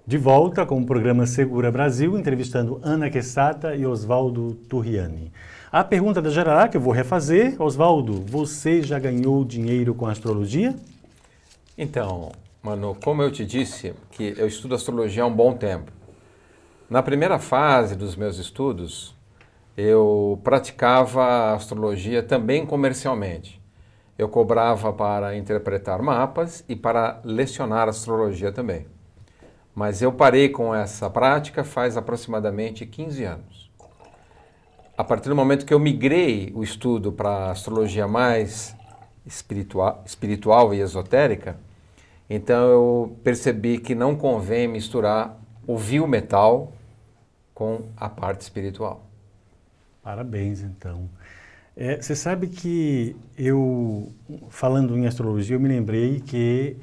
De volta com o programa Segura Brasil, entrevistando Ana Quesada e Oswaldo Turriani. A pergunta da Gerará, que eu vou refazer. Oswaldo, você já ganhou dinheiro com astrologia? Então, Manu, como eu te disse, que eu estudo astrologia há um bom tempo. Na primeira fase dos meus estudos, eu praticava astrologia também comercialmente. Eu cobrava para interpretar mapas e para lecionar astrologia também. Mas eu parei com essa prática faz aproximadamente 15 anos. A partir do momento que eu migrei o estudo para a astrologia mais espiritual e esotérica, então eu percebi que não convém misturar o vil metal com a parte espiritual. Parabéns, então. Você sabe que eu, falando em astrologia, eu me lembrei que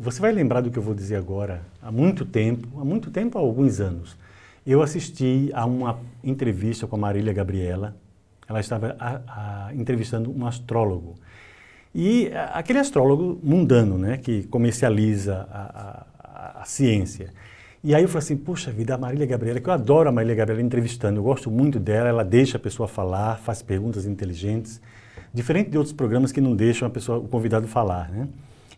você vai lembrar do que eu vou dizer agora, há muito tempo, há alguns anos, eu assisti a uma entrevista com a Marília Gabriela. Ela estava entrevistando um astrólogo. E aquele astrólogo mundano, né, que comercializa a ciência. E aí eu falei assim, puxa vida, a Marília Gabriela, que eu adoro a Marília Gabriela entrevistando, eu gosto muito dela, ela deixa a pessoa falar, faz perguntas inteligentes, diferente de outros programas que não deixam o convidado falar, né?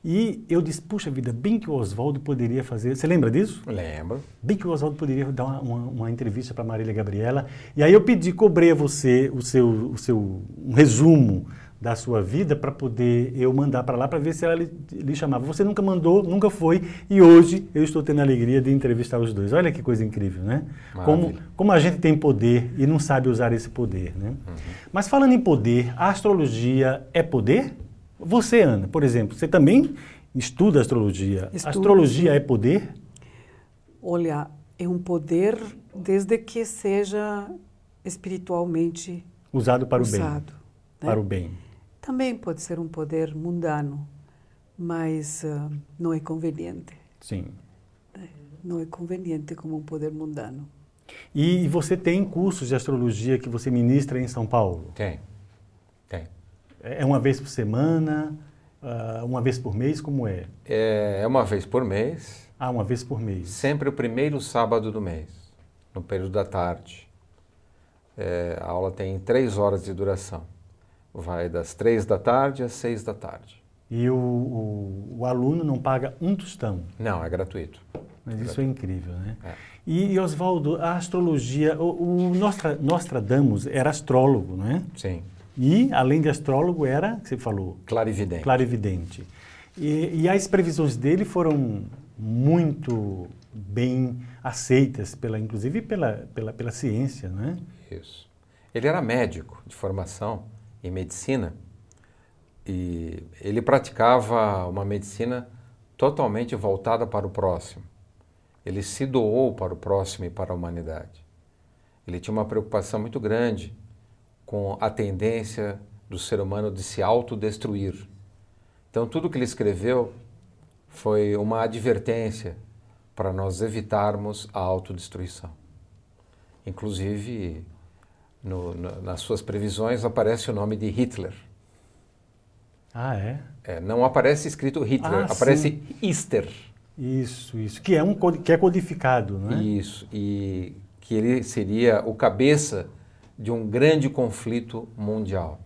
E eu disse, puxa vida, bem que o Oswaldo poderia fazer, você lembra disso? Lembro. Bem que o Oswaldo poderia dar uma entrevista para a Marília Gabriela, e aí eu cobrei a você um resumo da sua vida para poder eu mandar para lá para ver se ela lhe chamava. Você nunca mandou, nunca foi, e hoje eu estou tendo a alegria de entrevistar os dois. Olha que coisa incrível, né? Como a gente tem poder e não sabe usar esse poder, né? Uhum. Mas falando em poder, a astrologia é poder? Você, Ana, por exemplo, você também estuda astrologia. A astrologia é poder? Olha, é um poder desde que seja espiritualmente usado para o bem. Né? Para o bem. Também pode ser um poder mundano, mas não é conveniente. Sim. Não é conveniente como um poder mundano. E você tem cursos de astrologia que você ministra em São Paulo? Tem. É uma vez por semana? Uma vez por mês? Como é? É uma vez por mês. Ah, uma vez por mês. Sempre o primeiro sábado do mês, no período da tarde. A aula tem 3 horas de duração. Vai das 3 da tarde às 6 da tarde. E o aluno não paga um tostão? Não, é gratuito. Mas isso é incrível, né? E Oswaldo, a astrologia, o Nostradamus era astrólogo, não é? Sim. E, além de astrólogo, era, que você falou? Clarividente. Clarividente. E as previsões dele foram muito bem aceitas, inclusive pela ciência, não é? Isso. Ele era médico de formação em medicina e ele praticava uma medicina totalmente voltada para o próximo. Ele se doou para o próximo e para a humanidade. Ele tinha uma preocupação muito grande com a tendência do ser humano de se autodestruir. Então, tudo que ele escreveu foi uma advertência para nós evitarmos a autodestruição. Inclusive, nas suas previsões aparece o nome de Hitler. Ah, é? Não aparece escrito Hitler, aparece sim. Easter. Isso. Que é codificado, não é? Isso, e que ele seria o cabeça de um grande conflito mundial.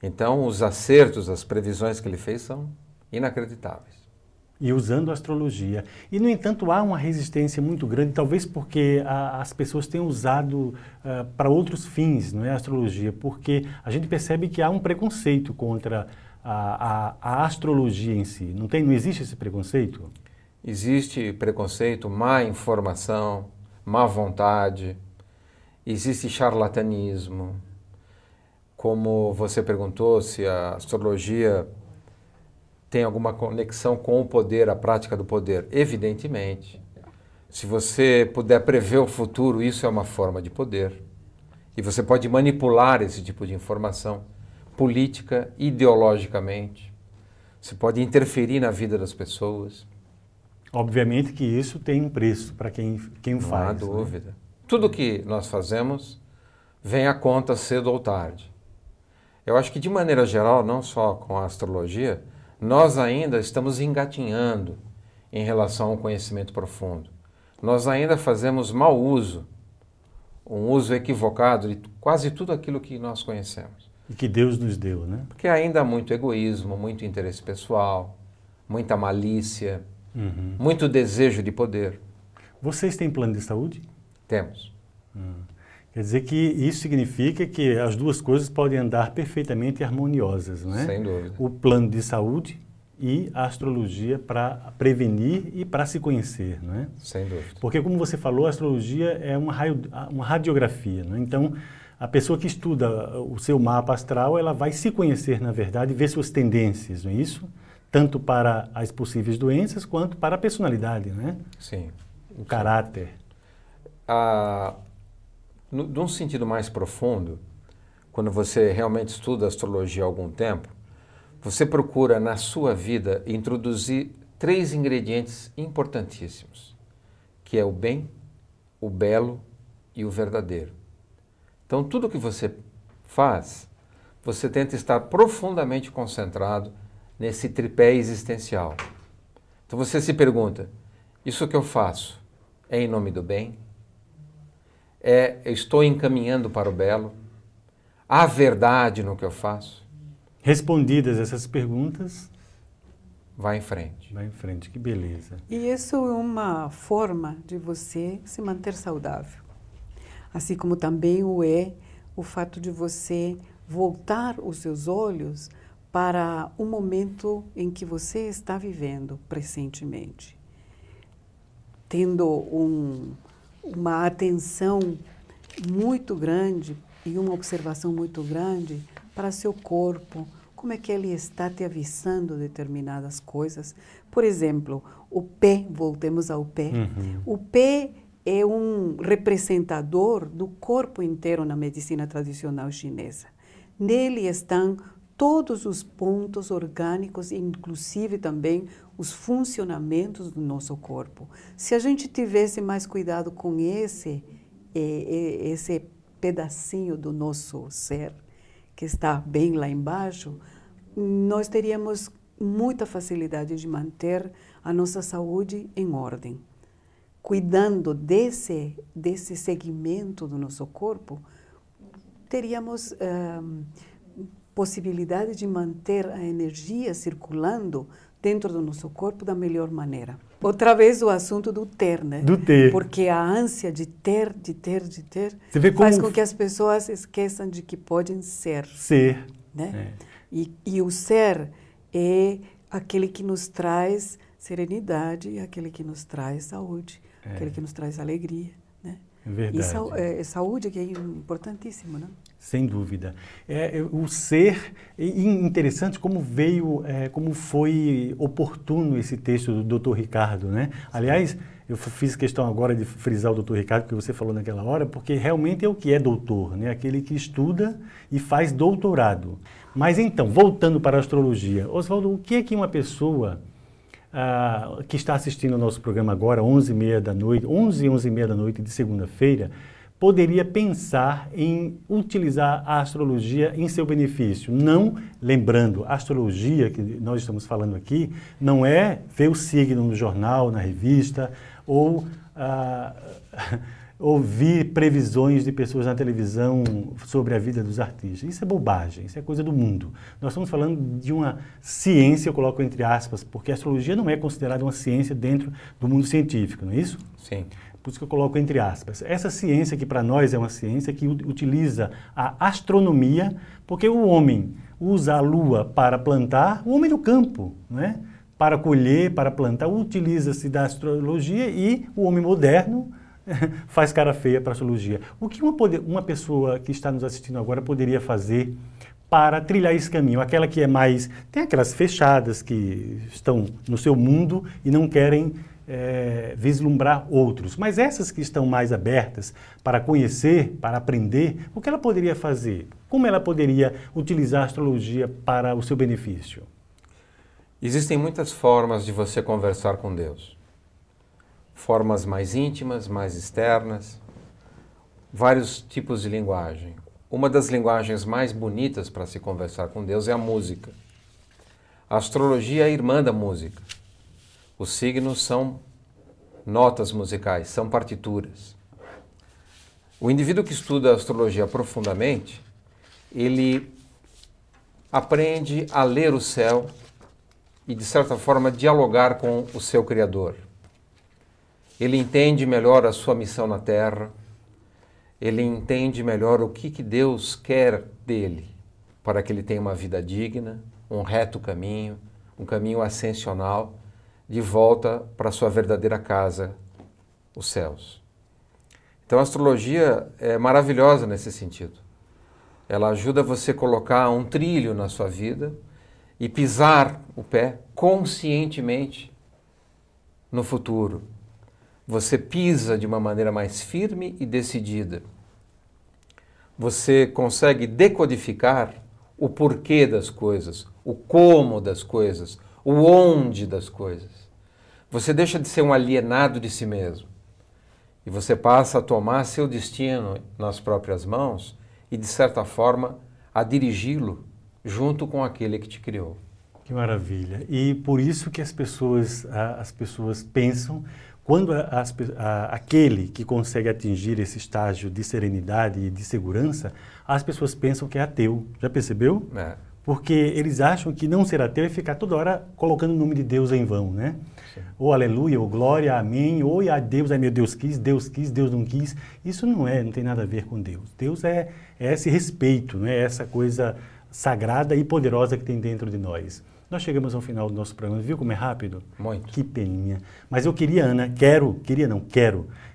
Então, os acertos, as previsões que ele fez são inacreditáveis. E usando a astrologia. E, no entanto, há uma resistência muito grande, talvez porque as pessoas tenham usado para outros fins, não é, a astrologia, porque a gente percebe que há um preconceito contra a astrologia em si. Não existe esse preconceito? Existe preconceito, má informação, má vontade, existe charlatanismo. Como você perguntou se a astrologia tem alguma conexão com o poder, a prática do poder? Evidentemente. Se você puder prever o futuro, isso é uma forma de poder. E você pode manipular esse tipo de informação política, ideologicamente. Você pode interferir na vida das pessoas. Obviamente que isso tem um preço para quem faz. Não há dúvida. Né? Tudo que nós fazemos vem à conta cedo ou tarde. Eu acho que, de maneira geral, não só com a astrologia, nós ainda estamos engatinhando em relação ao conhecimento profundo. nós ainda fazemos mau uso, um uso equivocado de quase tudo aquilo que nós conhecemos. E que Deus nos deu, né? Porque ainda há muito egoísmo, muito interesse pessoal, muita malícia, muito desejo de poder. Vocês têm plano de saúde? Temos. Quer dizer que isso significa que as duas coisas podem andar perfeitamente harmoniosas, não é? Sem dúvida. O plano de saúde e a astrologia para prevenir e para se conhecer, não é? Sem dúvida. Porque, como você falou, a astrologia é uma radiografia, não é? Então, a pessoa que estuda o seu mapa astral, ela vai se conhecer, na verdade, e ver suas tendências, não é isso? Tanto para as possíveis doenças, quanto para a personalidade, né? Sim. O caráter. Num sentido mais profundo, quando você realmente estuda astrologia há algum tempo, você procura na sua vida introduzir 3 ingredientes importantíssimos, que é o bem, o belo e o verdadeiro. Então, tudo que você faz, você tenta estar profundamente concentrado nesse tripé existencial. Então, você se pergunta, isso que eu faço é em nome do bem? Eu estou encaminhando para o belo? Há verdade no que eu faço? Respondidas essas perguntas, vai em frente. Vai em frente, que beleza. E isso é uma forma de você se manter saudável. Assim como também o fato de você voltar os seus olhos para o momento em que você está vivendo presentemente. Tendo uma atenção muito grande e uma observação muito grande para seu corpo, como é que ele está te avisando determinadas coisas. Por exemplo, o pé, voltemos ao pé. O pé é um representador do corpo inteiro na medicina tradicional chinesa. Nele estão todos os pontos orgânicos, inclusive também os funcionamentos do nosso corpo. Se a gente tivesse mais cuidado com esse pedacinho do nosso ser, que está bem lá embaixo, nós teríamos muita facilidade de manter a nossa saúde em ordem. Cuidando desse segmento do nosso corpo, teríamos possibilidade de manter a energia circulando dentro do nosso corpo da melhor maneira. Outra vez o assunto do ter, né? Do ter. Porque a ânsia de ter, Você vê como faz com que as pessoas esqueçam de que podem ser. Ser. Né? E o ser é aquele que nos traz serenidade e aquele que nos traz saúde, aquele que nos traz alegria. Né? É verdade. E saúde que é importantíssimo, né? Sem dúvida. O ser, e interessante como como foi oportuno esse texto do Dr. Ricardo, né? Aliás, eu fiz questão agora de frisar o Dr. Ricardo, que você falou naquela hora, porque realmente é o que é doutor, né? Aquele que estuda e faz doutorado. Mas então, voltando para a astrologia, Oswaldo, o que é que uma pessoa que está assistindo ao nosso programa agora, 11h30 da noite, 11h30 da noite de segunda-feira, poderia pensar em utilizar a astrologia em seu benefício? Não, lembrando, a astrologia que nós estamos falando aqui não é ver o signo no jornal, na revista, ou ouvir previsões de pessoas na televisão sobre a vida dos artistas. Isso é bobagem, isso é coisa do mundo. Nós estamos falando de uma ciência, eu coloco entre aspas, porque a astrologia não é considerada uma ciência dentro do mundo científico, não é isso? Sim. Por isso que eu coloco entre aspas. Essa ciência que para nós é uma ciência que utiliza a astronomia, porque o homem usa a lua para plantar, o homem do campo, né? Para colher, para plantar, utiliza-se da astrologia e o homem moderno faz cara feia para a astrologia. O que uma pessoa que está nos assistindo agora poderia fazer para trilhar esse caminho? Aquela que é mais... Tem aquelas fechadas que estão no seu mundo e não querem vislumbrar outros. Mas essas que estão mais abertas para conhecer, para aprender, o que ela poderia fazer? Como ela poderia utilizar a astrologia para o seu benefício? Existem muitas formas de você conversar com Deus. Formas mais íntimas, mais externas, vários tipos de linguagem. Uma das linguagens mais bonitas para se conversar com Deus é a música. A astrologia é a irmã da música. Os signos são notas musicais, são partituras. O indivíduo que estuda a astrologia profundamente, ele aprende a ler o céu e, de certa forma, dialogar com o seu Criador. Ele entende melhor a sua missão na Terra, ele entende melhor o que Deus quer dele, para que ele tenha uma vida digna, um reto caminho, um caminho ascensional, de volta para a sua verdadeira casa, os céus. Então a astrologia é maravilhosa nesse sentido. Ela ajuda você a colocar um trilho na sua vida e pisar o pé conscientemente no futuro. Você pisa de uma maneira mais firme e decidida. Você consegue decodificar o porquê das coisas, o como das coisas, o onde das coisas. Você deixa de ser um alienado de si mesmo e você passa a tomar seu destino nas próprias mãos e, de certa forma, a dirigi-lo junto com aquele que te criou. Que maravilha. E por isso que as pessoas pensam, quando aquele que consegue atingir esse estágio de serenidade e de segurança, as pessoas pensam que é ateu. Já percebeu? É. Porque eles acham que não ser ateu é ficar toda hora colocando o nome de Deus em vão, né? Sim. Ou aleluia, ou glória, amém, ou a Deus, ai meu Deus quis, Deus não quis. Isso não tem nada a ver com Deus. Deus é esse respeito, né? Essa coisa sagrada e poderosa que tem dentro de nós. Nós chegamos ao final do nosso programa, viu como é rápido? Muito. Que peninha. Mas eu queria, Ana, quero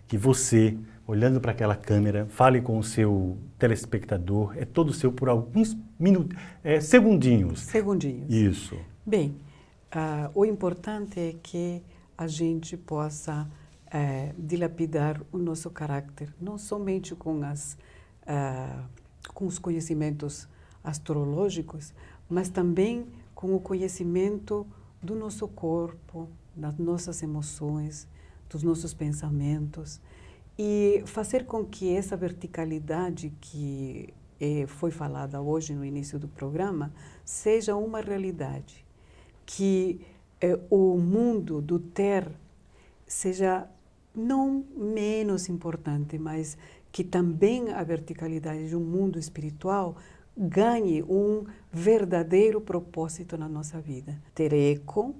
que você, olhando para aquela câmera, fale com o seu telespectador, é todo seu por alguns minutos, segundinhos. Segundinhos. Isso. Bem, o importante é que a gente possa dilapidar o nosso caráter, não somente com os conhecimentos astrológicos, mas também com o conhecimento do nosso corpo, das nossas emoções, dos nossos pensamentos, e fazer com que essa verticalidade que foi falada hoje no início do programa seja uma realidade, que o mundo do ter seja não menos importante, mas que também a verticalidade de um mundo espiritual ganhe um verdadeiro propósito na nossa vida. Tereco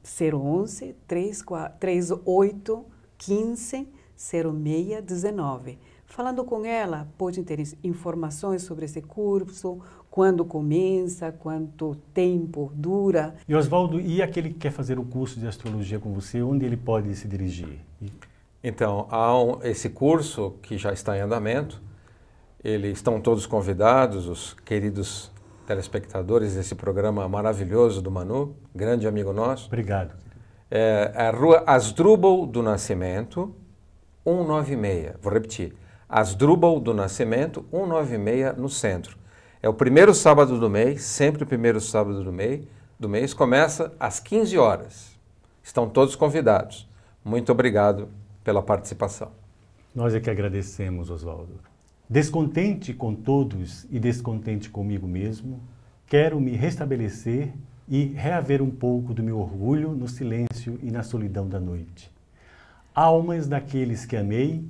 011 38 15 06 19. Falando com ela, pode ter informações sobre esse curso, quando começa, quanto tempo dura. E Oswaldo, e aquele que quer fazer o curso de astrologia com você, onde ele pode se dirigir? Então, há esse curso que já está em andamento. Eles estão todos convidados, os queridos telespectadores desse programa maravilhoso do Manu, grande amigo nosso. Obrigado. É a Rua Asdrubal do Nascimento, 196. Vou repetir. Asdrubal do Nascimento, 196, no centro. É o primeiro sábado do mês, sempre o primeiro sábado do mês, começa às 15 horas. Estão todos convidados. Muito obrigado pela participação. Nós é que agradecemos, Oswaldo. Descontente com todos e descontente comigo mesmo, quero me restabelecer e reaver um pouco do meu orgulho no silêncio e na solidão da noite. Almas daqueles que amei,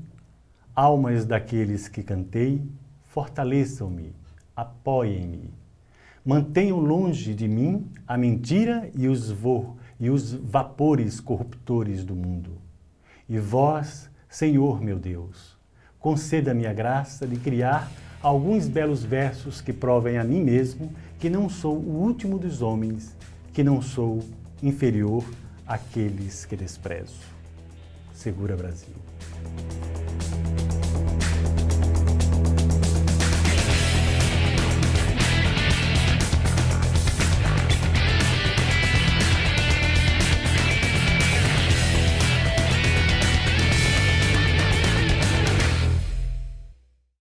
almas daqueles que cantei, fortaleçam-me, apoiem-me. Mantenham longe de mim a mentira e os vapores corruptores do mundo. E vós, Senhor meu Deus, conceda-me a graça de criar alguns belos versos que provem a mim mesmo que não sou o último dos homens, que não sou inferior àqueles que desprezo. Segura Brasil.